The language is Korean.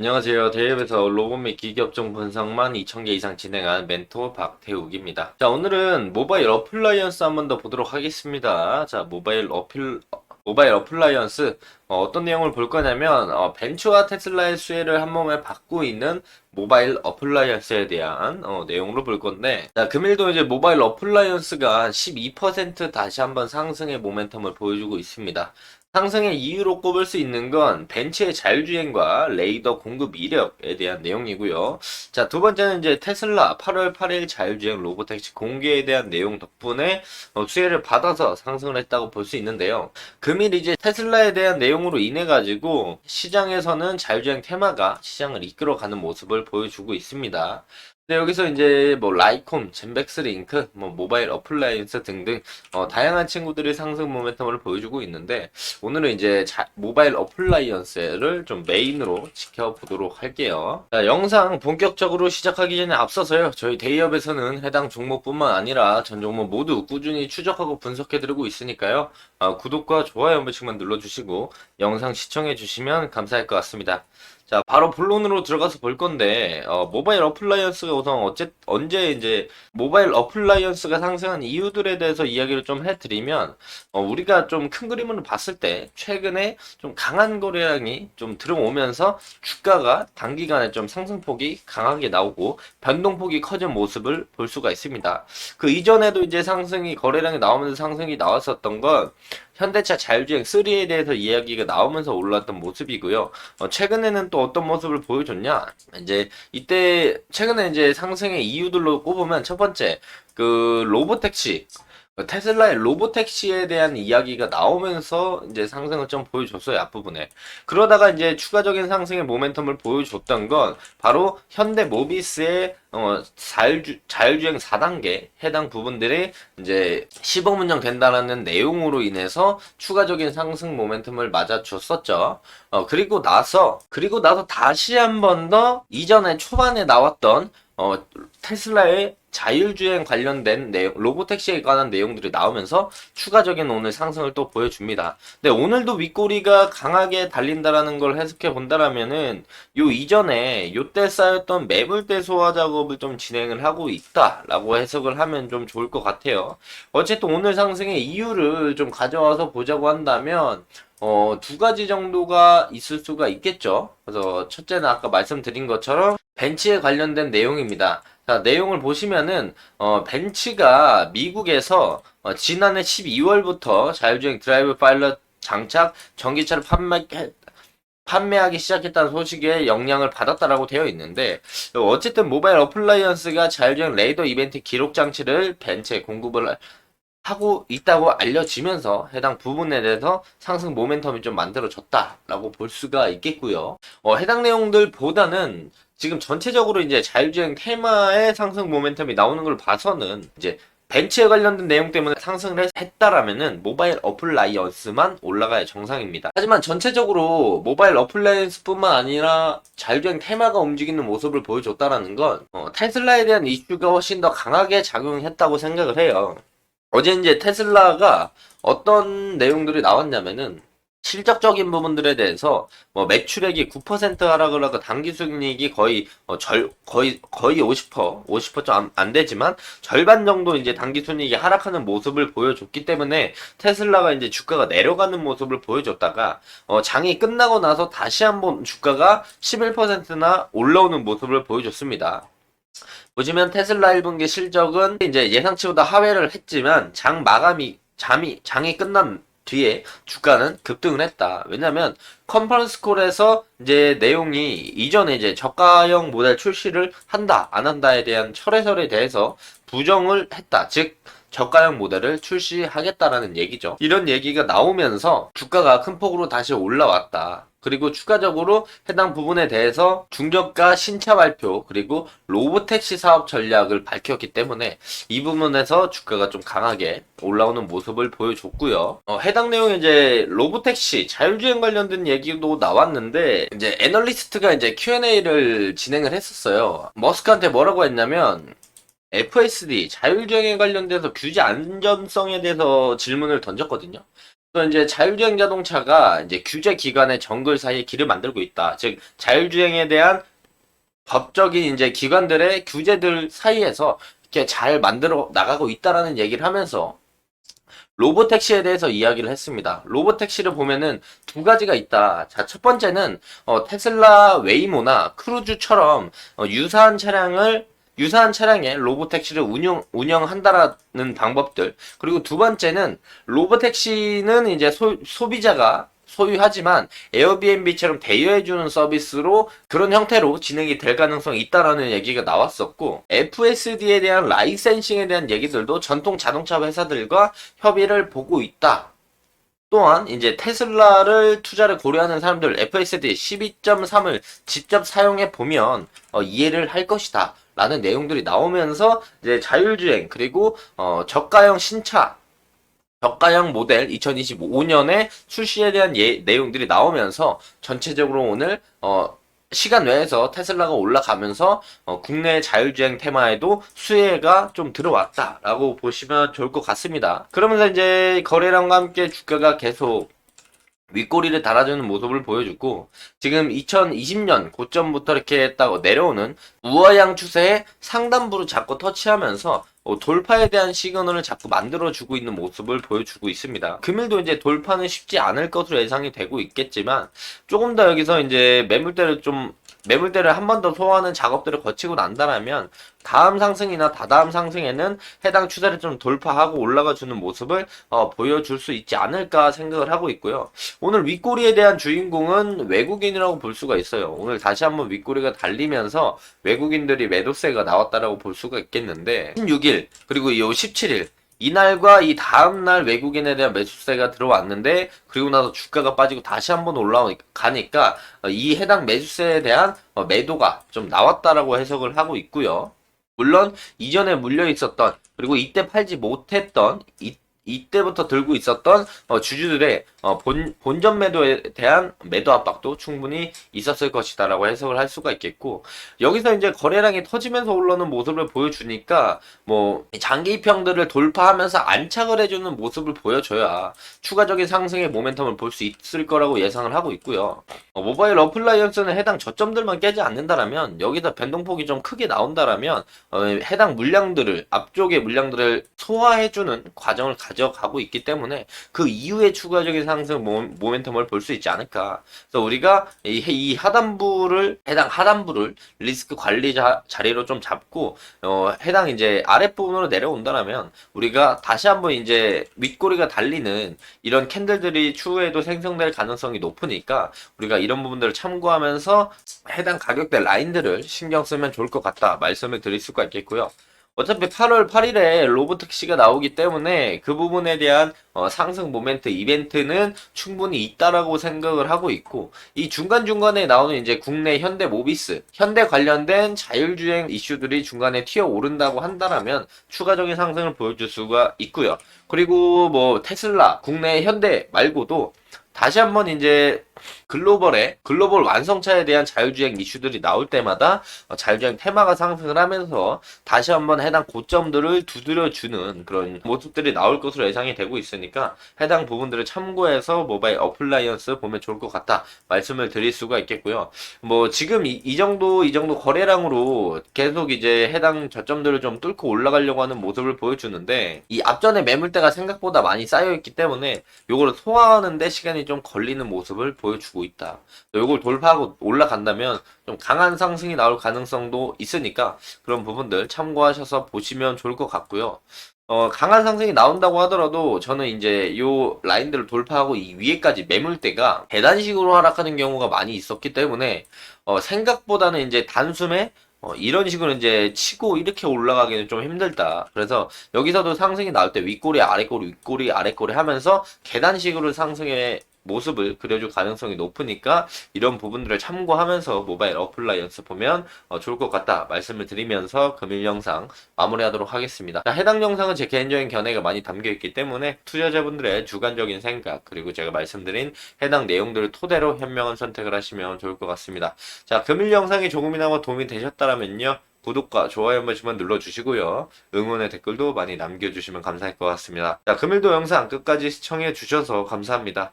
안녕하세요. 대회에서 로봇 및 기기업종 분석만 2000개 이상 진행한 멘토 박태욱입니다. 자, 오늘은 모바일 어플라이언스 한번 더 보도록 하겠습니다. 자, 모바일 어플라이언스 떤 내용을 볼 거냐면 벤츠와 테슬라의 수혜를 한 몸에 받고 있는 모바일 어플라이언스에 대한 내용으로 볼 건데, 자, 금일도 이제 모바일 어플라이언스가 12% 다시 한번 상승의 모멘텀을 보여주고 있습니다. 상승의 이유로 꼽을 수 있는 건 벤츠의 자율주행과 레이더 공급 이력에 대한 내용이고요. 자, 두 번째는 이제 테슬라 8월 8일 자율주행 로보택시 공개에 대한 내용 덕분에 수혜를 받아서 상승을 했다고 볼 수 있는데요. 금일 이제 테슬라에 대한 내용으로 인해 가지고 시장에서는 자율주행 테마가 시장을 이끌어가는 모습을 보여주고 있습니다. 네, 여기서 이제 뭐 라이콤, 젠백스링크, 뭐 모바일 어플라이언스 등등 다양한 친구들이 상승 모멘텀을 보여주고 있는데, 오늘은 이제 모바일 어플라이언스를 좀 메인으로 지켜보도록 할게요. 자, 영상 본격적으로 시작하기 전에 앞서서요, 저희 데이업에서는 해당 종목뿐만 아니라 전 종목 모두 꾸준히 추적하고 분석해드리고 있으니까요, 구독과 좋아요 한 번씩만 눌러주시고 영상 시청해주시면 감사할 것 같습니다. 자, 바로 본론으로 들어가서 볼 건데, 모바일 어플라이언스가 우선 언제 이제 모바일 어플라이언스가 상승한 이유들에 대해서 이야기를 좀 해드리면, 우리가 좀 큰 그림으로 봤을 때, 최근에 좀 강한 거래량이 좀 들어오면서 주가가 단기간에 좀 상승폭이 강하게 나오고, 변동폭이 커진 모습을 볼 수가 있습니다. 그 이전에도 이제 거래량이 나오면서 상승이 나왔었던 건, 현대차 자율주행 3에 대해서 이야기가 나오면서 올랐던 모습이고요. 최근에는 또 어떤 모습을 보여줬냐? 최근에 이제 상승의 이유들로 꼽으면 첫 번째, 로보택시. 테슬라의 로보택시에 대한 이야기가 나오면서 이제 상승을 좀 보여줬어요, 앞부분에. 그러다가 이제 추가적인 상승의 모멘텀을 보여줬던 건 바로 현대 모비스의 자율주행 4단계 해당 부분들이 이제 시범 운영된다라는 내용으로 인해서 추가적인 상승 모멘텀을 맞아줬었죠. 그리고 나서 다시 한 번 더 이전에 초반에 나왔던 테슬라의 자율주행 관련된 내용, 로보택시에 관한 내용들이 나오면서 추가적인 오늘 상승을 또 보여줍니다. 근데 오늘도 윗꼬리가 강하게 달린다라는 걸 해석해 본다라면은 요 이전에 요때 쌓였던 매물대 소화 작업을 좀 진행을 하고 있다라고 해석을 하면 좀 좋을 것 같아요. 어쨌든 오늘 상승의 이유를 좀 가져와서 보자고 한다면 두 가지 정도가 있을 수가 있겠죠. 그래서 첫째는 아까 말씀드린 것처럼 벤츠에 관련된 내용입니다. 자, 내용을 보시면은 벤츠가 미국에서 지난해 12월부터 자율주행 드라이브 파일럿 장착 전기차를 판매하기 시작했다는 소식에 영향을 받았다라고 되어 있는데, 어쨌든 모바일 어플라이언스가 자율주행 레이더 이벤트 기록 장치를 벤츠에 공급을 하고 있다고 알려지면서 해당 부분에 대해서 상승 모멘텀이 좀 만들어졌다라고 볼 수가 있겠고요. 해당 내용들보다는 지금 전체적으로 이제 자율주행 테마의 상승 모멘텀이 나오는 걸 봐서는 이제 벤츠에 관련된 내용 때문에 상승을 했다라면은 모바일 어플라이언스만 올라가야 정상입니다. 하지만 전체적으로 모바일 어플라이언스뿐만 아니라 자율주행 테마가 움직이는 모습을 보여줬다라는 건 테슬라에 대한 이슈가 훨씬 더 강하게 작용했다고 생각을 해요. 어제 이제 테슬라가 어떤 내용들이 나왔냐면은 실적적인 부분들에 대해서 뭐 매출액이 9% 하락을 하고 당기 순이익이 거의 50% 좀 안 되지만 절반 정도 이제 당기 순이익이 하락하는 모습을 보여줬기 때문에 테슬라가 이제 주가가 내려가는 모습을 보여줬다가 장이 끝나고 나서 다시 한번 주가가 11%나 올라오는 모습을 보여줬습니다. 보시면 테슬라 1분기 실적은 이제 예상치보다 하회를 했지만 장이 끝난 뒤에 주가는 급등을 했다. 왜냐면 컨퍼런스 콜에서 이제 내용이 이전에 이제 저가형 모델 출시를 한다, 안 한다에 대한 철회설에 대해서 부정을 했다. 즉 저가형 모델을 출시하겠다라는 얘기죠. 이런 얘기가 나오면서 주가가 큰 폭으로 다시 올라왔다. 그리고 추가적으로 해당 부분에 대해서 중저가 신차 발표 그리고 로보택시 사업 전략을 밝혔기 때문에 이 부분에서 주가가 좀 강하게 올라오는 모습을 보여줬고요. 해당 내용에 이제 로보택시 자율주행 관련된 얘기도 나왔는데 이제 애널리스트가 이제 Q&A를 진행을 했었어요. 머스크한테 뭐라고 했냐면 FSD 자율주행에 관련돼서 규제 안전성에 대해서 질문을 던졌거든요. 또 이제 자율주행 자동차가 이제 규제 기관의 정글 사이에 길을 만들고 있다. 즉 자율주행에 대한 법적인 이제 기관들의 규제들 사이에서 이렇게 잘 만들어 나가고 있다라는 얘기를 하면서 로보택시에 대해서 이야기를 했습니다. 로보택시를 보면은 두 가지가 있다. 자, 첫 번째는 테슬라 웨이모나 크루즈처럼 유사한 차량에 로보택시를 운영한다라는 방법들. 그리고 두 번째는 로보택시는 이제 소비자가 소유하지만 에어비앤비처럼 대여해주는 서비스로 그런 형태로 진행이 될 가능성이 있다라는 얘기가 나왔었고, FSD에 대한 라이센싱에 대한 얘기들도 전통 자동차 회사들과 협의를 보고 있다. 또한 이제 테슬라를 투자를 고려하는 사람들 FSD 12.3을 직접 사용해 보면 이해를 할 것이다 라는 내용들이 나오면서 이제 자율주행 그리고 저가형 신차 저가형 모델 2025년에 출시에 대한 내용들이 나오면서 전체적으로 오늘 시간 외에서 테슬라가 올라가면서 국내 자율주행 테마에도 수혜가 좀 들어왔다라고 보시면 좋을 것 같습니다. 그러면서 이제 거래량과 함께 주가가 계속 윗꼬리를 달아주는 모습을 보여주고, 지금 2020년 고점부터 이렇게 했다고 내려오는 우하향 추세의 상단부를 자꾸 터치하면서 돌파에 대한 시그널을 자꾸 만들어주고 있는 모습을 보여주고 있습니다. 금일도 이제 돌파는 쉽지 않을 것으로 예상이 되고 있겠지만, 조금 더 여기서 이제 매물대를 한 번 더 소화하는 작업들을 거치고 난다라면 다음 상승이나 다다음 상승에는 해당 추세를 좀 돌파하고 올라가 주는 모습을 보여줄 수 있지 않을까 생각을 하고 있고요. 오늘 윗꼬리에 대한 주인공은 외국인이라고 볼 수가 있어요. 오늘 다시 한번 윗꼬리가 달리면서 외국인들이 매도세가 나왔다라고 볼 수가 있겠는데, 16일 그리고 이 17일 이날과 이 다음날 외국인에 대한 매수세가 들어왔는데, 그리고 나서 주가가 빠지고 다시 한번 올라가니까 이 해당 매수세에 대한 매도가 좀 나왔다라고 해석을 하고 있고요. 물론 이전에 물려 있었던, 그리고 이때 팔지 못했던, 이때부터 들고 있었던 주주들의 본전 매도에 대한 매도 압박도 충분히 있었을 것이다라고 해석을 할 수가 있겠고, 여기서 이제 거래량이 터지면서 올라오는 모습을 보여주니까 뭐 장기 입형들을 돌파하면서 안착을 해주는 모습을 보여줘야 추가적인 상승의 모멘텀을 볼 수 있을 거라고 예상을 하고 있고요. 모바일 어플라이언스는 해당 저점들만 깨지 않는다라면, 여기서 변동폭이 좀 크게 나온다라면 해당 물량들을, 앞쪽의 물량들을 소화해주는 과정을 가져가고 있기 때문에 그 이후에 추가적인 상승 모멘텀을 볼 수 있지 않을까. 그래서 우리가 이 해당 하단부를 리스크 관리 자리로 좀 잡고 해당 이제 아랫부분으로 내려온다라면 우리가 다시 한번 이제 윗꼬리가 달리는 이런 캔들들이 추후에도 생성될 가능성이 높으니까 우리가 이런 부분들을 참고하면서 해당 가격대 라인들을 신경 쓰면 좋을 것 같다 말씀을 드릴 수가 있겠고요. 어차피 8월 8일에 로보택시가 나오기 때문에 그 부분에 대한 상승 모멘트 이벤트는 충분히 있다라고 생각을 하고 있고, 이 중간중간에 나오는 이제 국내 현대 모비스, 현대 관련된 자율주행 이슈들이 중간에 튀어 오른다고 한다라면 추가적인 상승을 보여줄 수가 있고요. 그리고 뭐 테슬라, 국내 현대 말고도 다시 한번 이제 글로벌 완성차에 대한 자율주행 이슈들이 나올 때마다 자율주행 테마가 상승을 하면서 다시 한번 해당 고점들을 두드려주는 그런 모습들이 나올 것으로 예상이 되고 있으니까 해당 부분들을 참고해서 모바일 어플라이언스 보면 좋을 것 같다 말씀을 드릴 수가 있겠고요. 뭐 지금 이 정도 거래량으로 계속 이제 해당 저점들을 좀 뚫고 올라가려고 하는 모습을 보여주는데, 이 앞전에 매물대가 생각보다 많이 쌓여있기 때문에 요거를 소화하는데 시간이 좀 걸리는 모습을 보여주고 있다. 요걸 돌파하고 올라간다면 좀 강한 상승이 나올 가능성도 있으니까 그런 부분들 참고하셔서 보시면 좋을 것 같고요. 강한 상승이 나온다고 하더라도 저는 이제 요 라인들을 돌파하고 이 위에까지 매물대가 계단식으로 하락하는 경우가 많이 있었기 때문에 생각보다는 이제 단숨에 이런 식으로 이제 치고 이렇게 올라가기는 좀 힘들다. 그래서 여기서도 상승이 나올 때 윗꼬리, 아랫꼬리, 윗꼬리, 아랫꼬리 하면서 계단식으로 상승의 모습을 그려줄 가능성이 높으니까 이런 부분들을 참고하면서 모바일 어플라이언스 보면 좋을 것 같다 말씀을 드리면서 금일 영상 마무리하도록 하겠습니다. 자, 해당 영상은 제 개인적인 견해가 많이 담겨있기 때문에 투자자분들의 주관적인 생각 그리고 제가 말씀드린 해당 내용들을 토대로 현명한 선택을 하시면 좋을 것 같습니다. 자, 금일 영상이 조금이나마 도움이 되셨다면요 구독과 좋아요 한 번씩만 눌러주시고요. 응원의 댓글도 많이 남겨주시면 감사할 것 같습니다. 자, 금일도 영상 끝까지 시청해 주셔서 감사합니다.